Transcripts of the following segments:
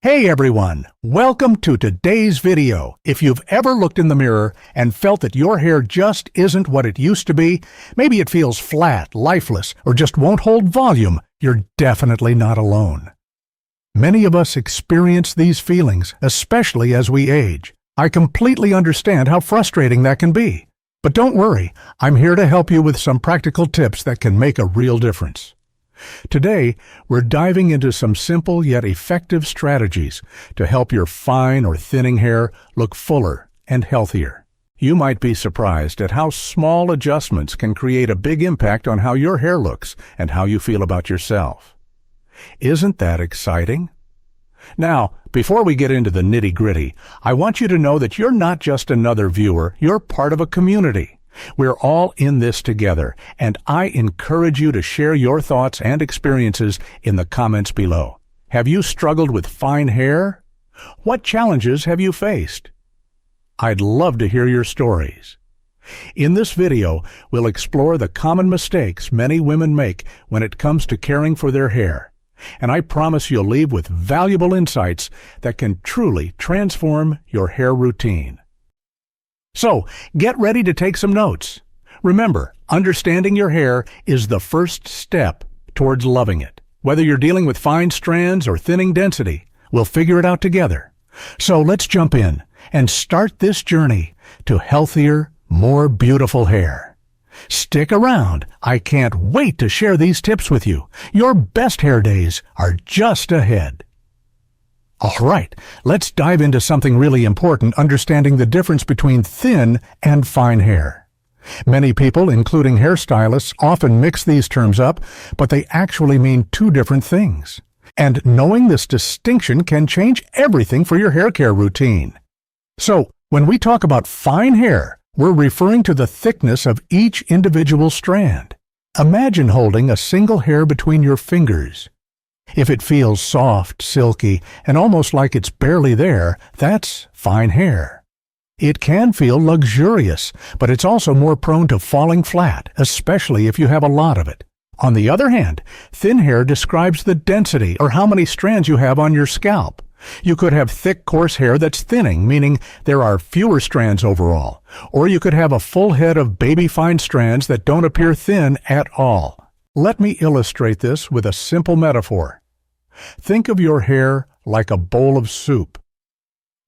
Hey everyone, welcome to today's video. If you've ever looked in the mirror and felt that your hair just isn't what it used to be, maybe it feels flat, lifeless, or just won't hold volume, you're definitely not alone. Many of us experience these feelings, especially as we age. I completely understand how frustrating that can be. But don't worry, I'm here to help you with some practical tips that can make a real difference. Today, we're diving into some simple yet effective strategies to help your fine or thinning hair look fuller and healthier. You might be surprised at how small adjustments can create a big impact on how your hair looks and how you feel about yourself. Isn't that exciting? Now, before we get into the nitty-gritty, I want you to know that you're not just another viewer, you're part of a community. We're all in this together, and I encourage you to share your thoughts and experiences in the comments below. Have you struggled with fine hair? What challenges have you faced? I'd love to hear your stories. In this video, we'll explore the common mistakes many women make when it comes to caring for their hair, and I promise you'll leave with valuable insights that can truly transform your hair routine. So, get ready to take some notes. Remember, understanding your hair is the first step towards loving it. Whether you're dealing with fine strands or thinning density, we'll figure it out together. So let's jump in and start this journey to healthier, more beautiful hair. Stick around. I can't wait to share these tips with you. Your best hair days are just ahead. All right, let's dive into something really important, understanding the difference between thin and fine hair. Many people, including hairstylists, often mix these terms up, but they actually mean two different things. And knowing this distinction can change everything for your hair care routine. So, when we talk about fine hair, we're referring to the thickness of each individual strand. Imagine holding a single hair between your fingers. If it feels soft, silky, and almost like it's barely there, that's fine hair. It can feel luxurious, but it's also more prone to falling flat, especially if you have a lot of it. On the other hand, thin hair describes the density or how many strands you have on your scalp. You could have thick, coarse hair that's thinning, meaning there are fewer strands overall. Or you could have a full head of baby fine strands that don't appear thin at all. Let me illustrate this with a simple metaphor. Think of your hair like a bowl of soup.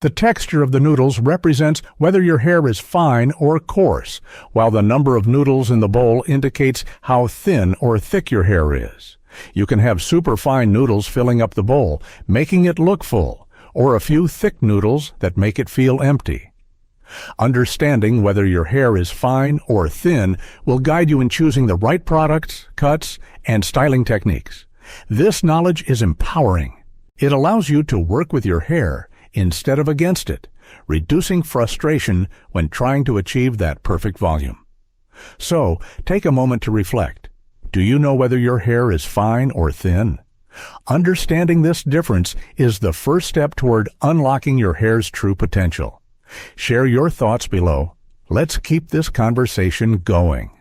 The texture of the noodles represents whether your hair is fine or coarse, while the number of noodles in the bowl indicates how thin or thick your hair is. You can have super fine noodles filling up the bowl, making it look full, or a few thick noodles that make it feel empty. Understanding whether your hair is fine or thin will guide you in choosing the right products, cuts, and styling techniques. This knowledge is empowering. It allows you to work with your hair instead of against it, reducing frustration when trying to achieve that perfect volume. So, take a moment to reflect. Do you know whether your hair is fine or thin? Understanding this difference is the first step toward unlocking your hair's true potential. Share your thoughts below. Let's keep this conversation going.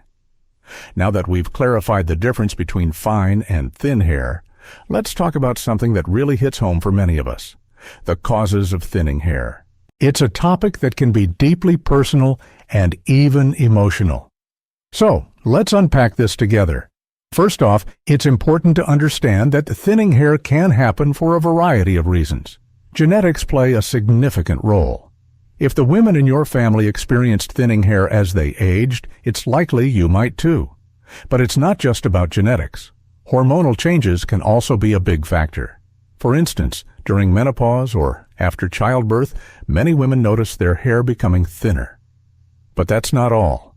Now that we've clarified the difference between fine and thin hair, let's talk about something that really hits home for many of us: the causes of thinning hair. It's a topic that can be deeply personal and even emotional. So, let's unpack this together. First off, it's important to understand that thinning hair can happen for a variety of reasons. Genetics play a significant role. If the women in your family experienced thinning hair as they aged, it's likely you might too. But it's not just about genetics. Hormonal changes can also be a big factor. For instance, during menopause or after childbirth, many women notice their hair becoming thinner. But that's not all.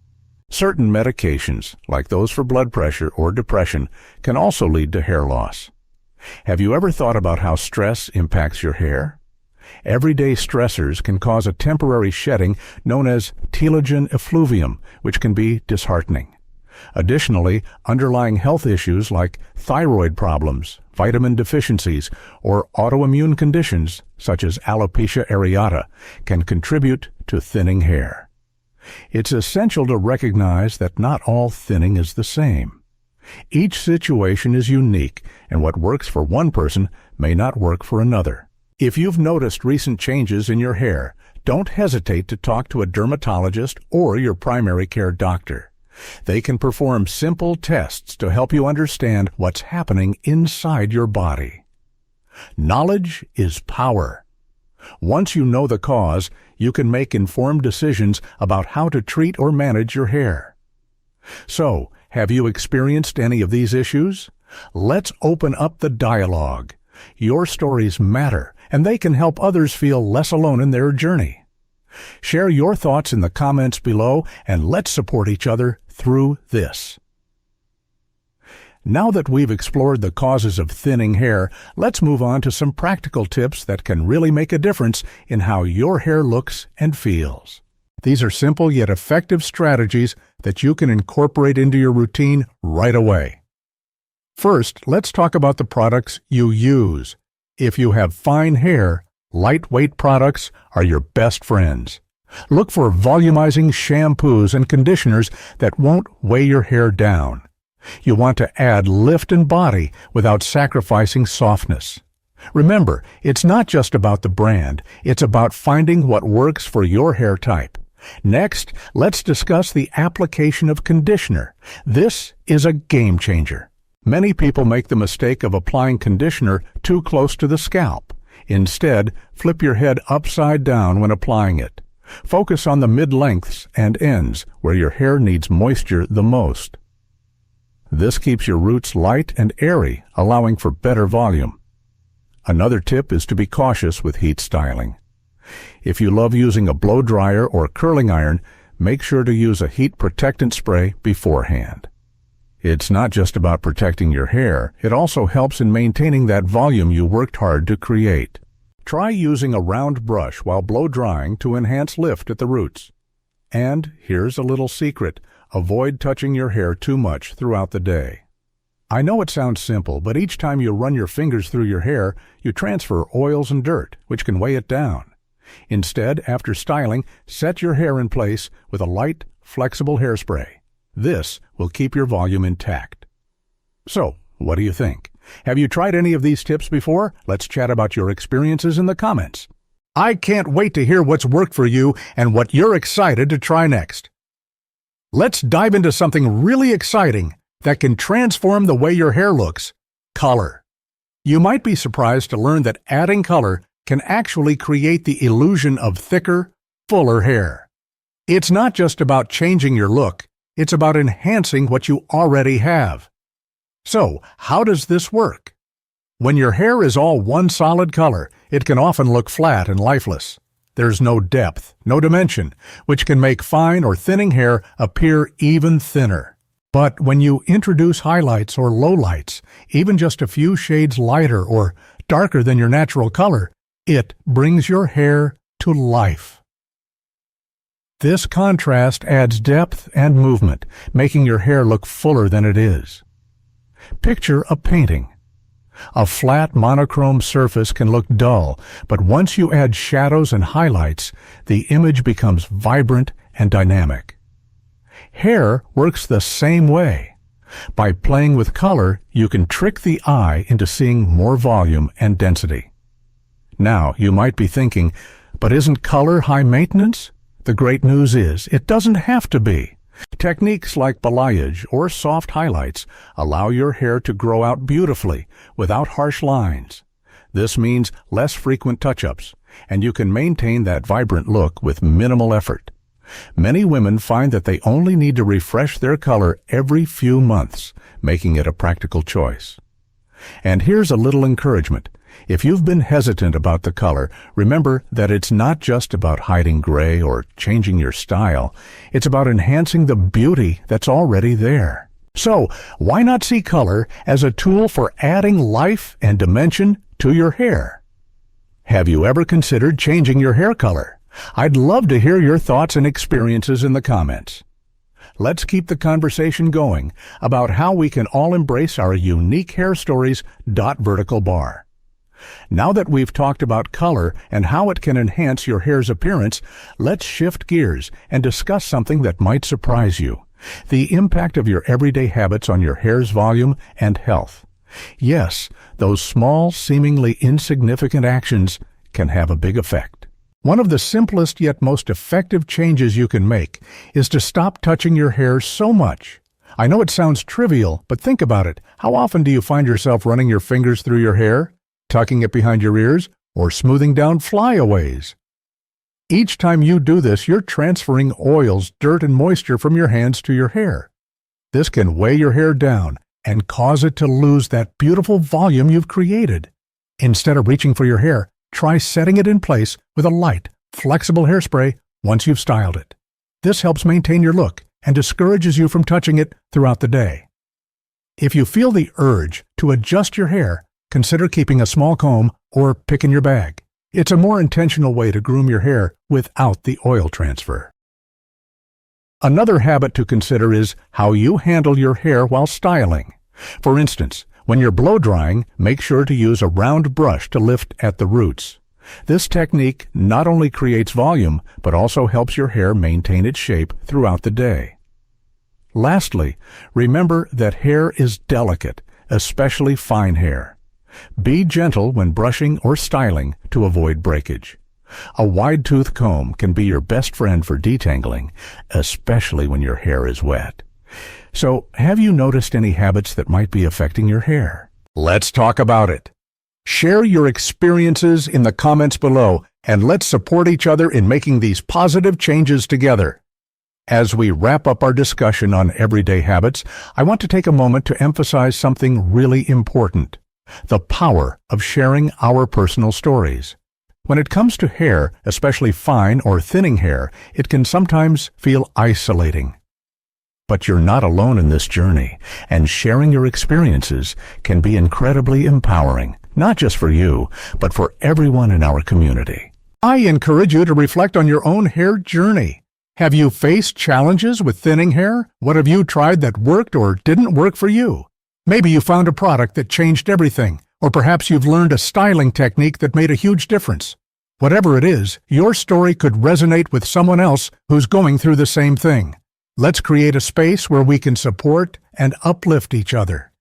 Certain medications, like those for blood pressure or depression, can also lead to hair loss. Have you ever thought about how stress impacts your hair? Everyday stressors can cause a temporary shedding known as telogen effluvium, which can be disheartening. Additionally, underlying health issues like thyroid problems, vitamin deficiencies, or autoimmune conditions such as alopecia areata can contribute to thinning hair. It's essential to recognize that not all thinning is the same. Each situation is unique, and what works for one person may not work for another. If you've noticed recent changes in your hair, don't hesitate to talk to a dermatologist or your primary care doctor. They can perform simple tests to help you understand what's happening inside your body. Knowledge is power. Once you know the cause, you can make informed decisions about how to treat or manage your hair. So, have you experienced any of these issues? Let's open up the dialogue. Your stories matter, and they can help others feel less alone in their journey. Share your thoughts in the comments below, and let's support each other through this. Now that we've explored the causes of thinning hair, let's move on to some practical tips that can really make a difference in how your hair looks and feels. These are simple yet effective strategies that you can incorporate into your routine right away. First, let's talk about the products you use. If you have fine hair, lightweight products are your best friends. Look for volumizing shampoos and conditioners that won't weigh your hair down. You want to add lift and body without sacrificing softness. Remember, it's not just about the brand, it's about finding what works for your hair type. Next, let's discuss the application of conditioner. This is a game changer. Many people make the mistake of applying conditioner too close to the scalp. Instead, flip your head upside down when applying it. Focus on the mid-lengths and ends where your hair needs moisture the most. This keeps your roots light and airy, allowing for better volume. Another tip is to be cautious with heat styling. If you love using a blow dryer or curling iron, make sure to use a heat protectant spray beforehand. It's not just about protecting your hair, it also helps in maintaining that volume you worked hard to create. Try using a round brush while blow drying to enhance lift at the roots. And here's a little secret. Avoid touching your hair too much throughout the day. I know it sounds simple, but each time you run your fingers through your hair, you transfer oils and dirt, which can weigh it down. Instead, after styling, set your hair in place with a light, flexible hairspray. This will keep your volume intact. So, what do you think? Have you tried any of these tips before? Let's chat about your experiences in the comments. I can't wait to hear what's worked for you and what you're excited to try next. Let's dive into something really exciting that can transform the way your hair looks: color. You might be surprised to learn that adding color can actually create the illusion of thicker, fuller hair. It's not just about changing your look, it's about enhancing what you already have. So, how does this work? When your hair is all one solid color, it can often look flat and lifeless. There's no depth, no dimension, which can make fine or thinning hair appear even thinner. But when you introduce highlights or lowlights, even just a few shades lighter or darker than your natural color, it brings your hair to life. This contrast adds depth and movement, making your hair look fuller than it is. Picture a painting. A flat monochrome surface can look dull, but once you add shadows and highlights, the image becomes vibrant and dynamic. Hair works the same way. By playing with color, you can trick the eye into seeing more volume and density. Now, you might be thinking, but isn't color high maintenance? The great news is, it doesn't have to be. Techniques like balayage or soft highlights allow your hair to grow out beautifully without harsh lines. This means less frequent touch-ups, and you can maintain that vibrant look with minimal effort. Many women find that they only need to refresh their color every few months, making it a practical choice. And here's a little encouragement. If you've been hesitant about the color, remember that it's not just about hiding gray or changing your style. It's about enhancing the beauty that's already there. So, why not see color as a tool for adding life and dimension to your hair? Have you ever considered changing your hair color? I'd love to hear your thoughts and experiences in the comments. Let's keep the conversation going about how we can all embrace our unique hair stories. Vertical bar. Now that we've talked about color and how it can enhance your hair's appearance, let's shift gears and discuss something that might surprise you: the impact of your everyday habits on your hair's volume and health. Yes, those small, seemingly insignificant actions can have a big effect. One of the simplest yet most effective changes you can make is to stop touching your hair so much. I know it sounds trivial, but think about it. How often do you find yourself running your fingers through your hair, tucking it behind your ears, or smoothing down flyaways? Each time you do this, you're transferring oils, dirt, and moisture from your hands to your hair. This can weigh your hair down and cause it to lose that beautiful volume you've created. Instead of reaching for your hair, try setting it in place with a light, flexible hairspray once you've styled it. This helps maintain your look and discourages you from touching it throughout the day. If you feel the urge to adjust your hair, consider keeping a small comb or pick in your bag. It's a more intentional way to groom your hair without the oil transfer. Another habit to consider is how you handle your hair while styling. For instance, when you're blow drying, make sure to use a round brush to lift at the roots. This technique not only creates volume, but also helps your hair maintain its shape throughout the day. Lastly, remember that hair is delicate, especially fine hair. Be gentle when brushing or styling to avoid breakage. A wide-tooth comb can be your best friend for detangling, especially when your hair is wet. So, have you noticed any habits that might be affecting your hair? Let's talk about it. Share your experiences in the comments below, and let's support each other in making these positive changes together. As we wrap up our discussion on everyday habits, I want to take a moment to emphasize something really important: the power of sharing our personal stories. When it comes to hair, especially fine or thinning hair, it can sometimes feel isolating. But you're not alone in this journey, and sharing your experiences can be incredibly empowering, not just for you, but for everyone in our community. I encourage you to reflect on your own hair journey. Have you faced challenges with thinning hair? What have you tried that worked or didn't work for you? Maybe you found a product that changed everything, or perhaps you've learned a styling technique that made a huge difference. Whatever it is, your story could resonate with someone else who's going through the same thing. Let's create a space where we can support and uplift each other.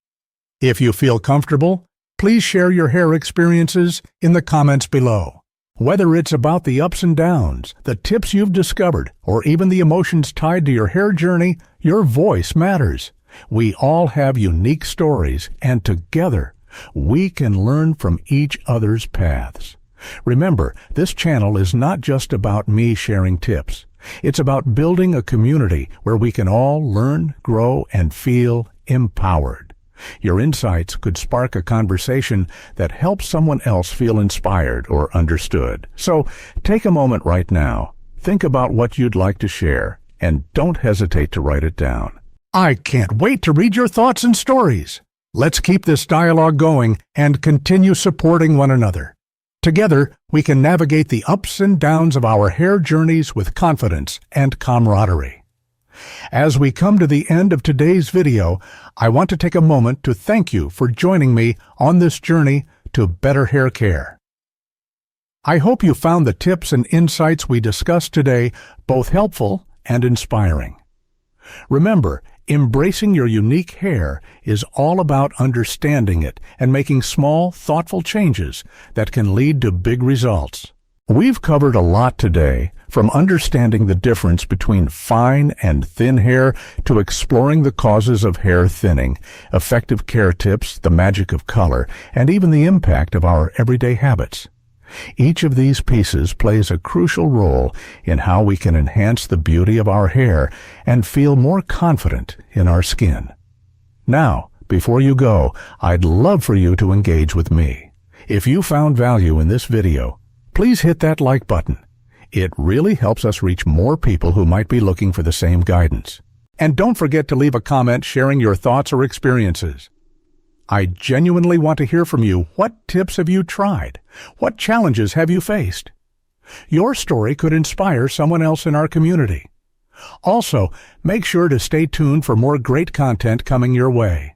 If you feel comfortable, please share your hair experiences in the comments below. Whether it's about the ups and downs, the tips you've discovered, or even the emotions tied to your hair journey, your voice matters. We all have unique stories, and together, we can learn from each other's paths. Remember, this channel is not just about me sharing tips. It's about building a community where we can all learn, grow, and feel empowered. Your insights could spark a conversation that helps someone else feel inspired or understood. So, take a moment right now. Think about what you'd like to share, and don't hesitate to write it down. I can't wait to read your thoughts and stories. Let's keep this dialogue going and continue supporting one another. Together, we can navigate the ups and downs of our hair journeys with confidence and camaraderie. As we come to the end of today's video, I want to take a moment to thank you for joining me on this journey to better hair care. I hope you found the tips and insights we discussed today both helpful and inspiring. Remember, embracing your unique hair is all about understanding it and making small, thoughtful changes that can lead to big results. We've covered a lot today, from understanding the difference between fine and thin hair to exploring the causes of hair thinning, effective care tips, the magic of color, and even the impact of our everyday habits. Each of these pieces plays a crucial role in how we can enhance the beauty of our hair and feel more confident in our skin. Now, before you go, I'd love for you to engage with me. If you found value in this video, please hit that like button. It really helps us reach more people who might be looking for the same guidance. And don't forget to leave a comment sharing your thoughts or experiences. I genuinely want to hear from you. What tips have you tried? What challenges have you faced? Your story could inspire someone else in our community. Also, make sure to stay tuned for more great content coming your way.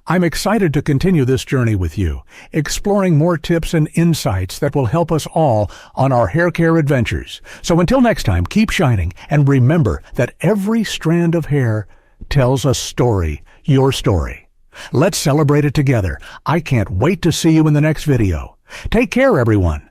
I'm excited to continue this journey with you, exploring more tips and insights that will help us all on our hair care adventures. So until next time, keep shining, and remember that every strand of hair tells a story, your story. Let's celebrate it together. I can't wait to see you in the next video. Take care, everyone.